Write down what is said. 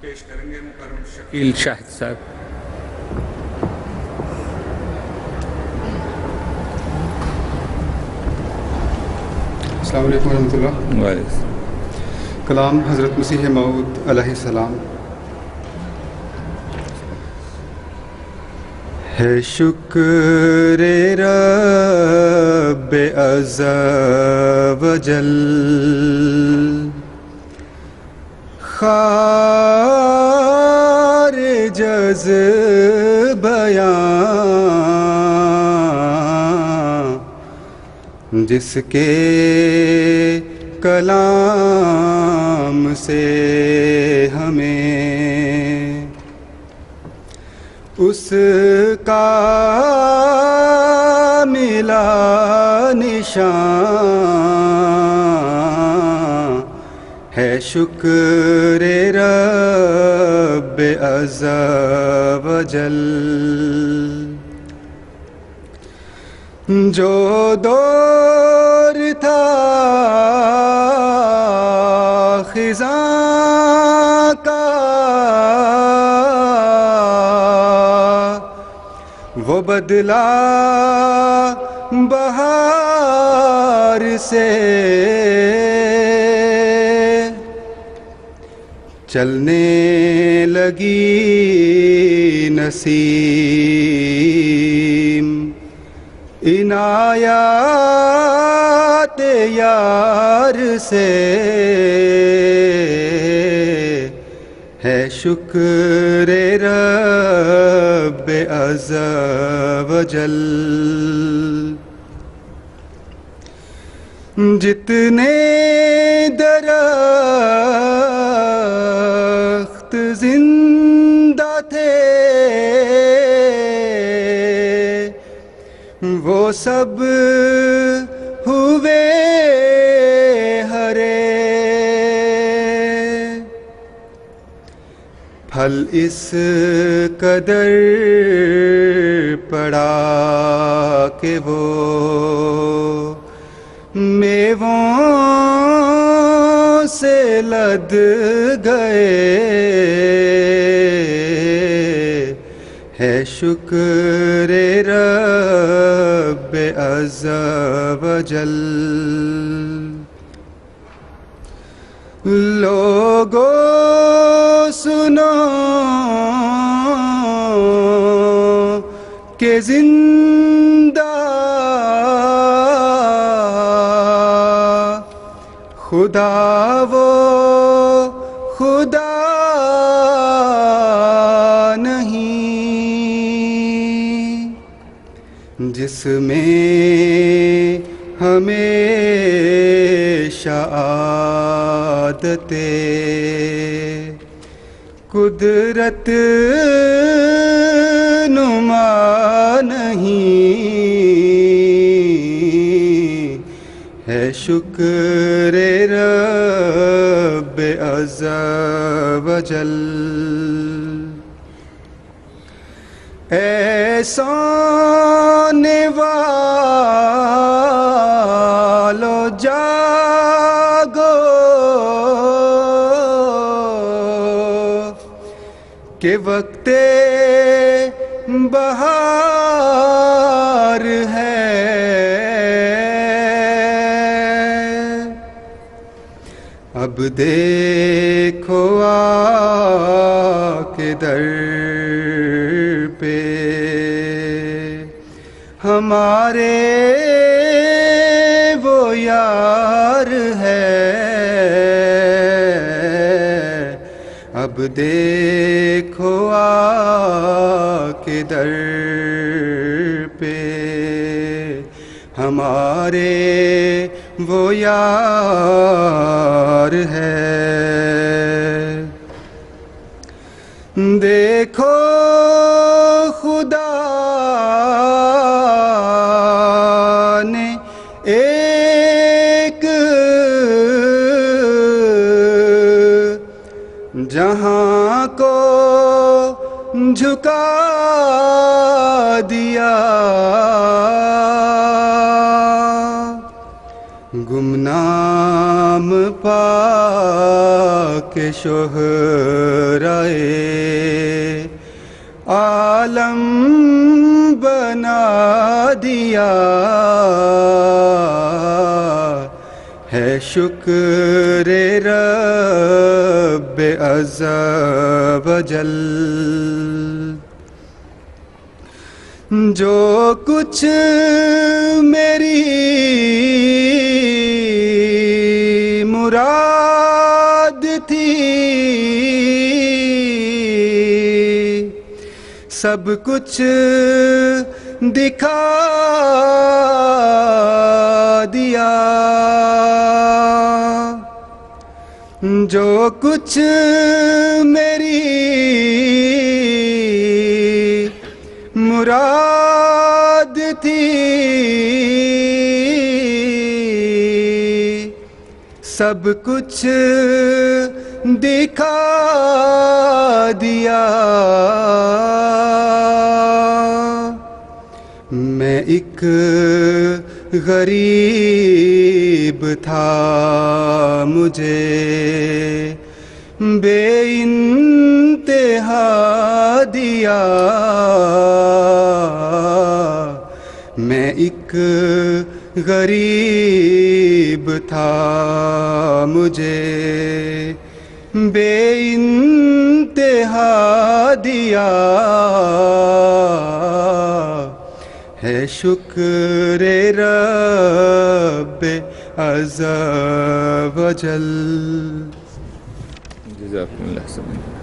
پیش کریں گے مکرم شکیل شاہد صاحب. السلام علیکم ورحمۃ اللہ. وعلیکم. کلام حضرت مسیح موعود علیہ السلام. ہے شکر رب عز و جل خارج از بیان جس کے کلام سے ہمیں اس کا ملا نشان. ہے شکر رب عز و جل جو دور تھا خزاں کا وہ بدلا بہار سے. چلنے لگی نسیم عنایات یار سے. ہے شکر رب عز و جل جتنے درخت زندہ تھے وہ سب ہوئے ہرے. پھل اس قدر پڑا کہ وہ میووں سے لد گئے. ہے شکر رب عز و جل. لوگو سنو کہ زندہ خدا وہ خدا نہیں جس میں ہمیشہ عادت قدرت نما نہیں. ہے شکر رب عز و جل. احسان والو جاگو کہ وقت بہار ہے. اب دیکھو آ کے در پہ ہمارے وہ یار ہے. اب دیکھو آ کے در پہ ہمارے وہ یار ہے. دیکھو خدا نے ایک جہاں کو جھکا دیا. گمنام پاک کے شہرائے عالم بنا دیا ہے شکر رب عز و جل۔ جو کچھ میری مراد تھی سب کچھ دکھا دیا، جو کچھ میری مراد تھی سب کچھ دکھا دیا۔ میں ایک غریب تھا، مجھے بے انتہا دیا، میں ایک غریب تھا، مجھے بے انتہا دیا ہے شکر رب عز و جل۔ جزاکم اللہ خیر۔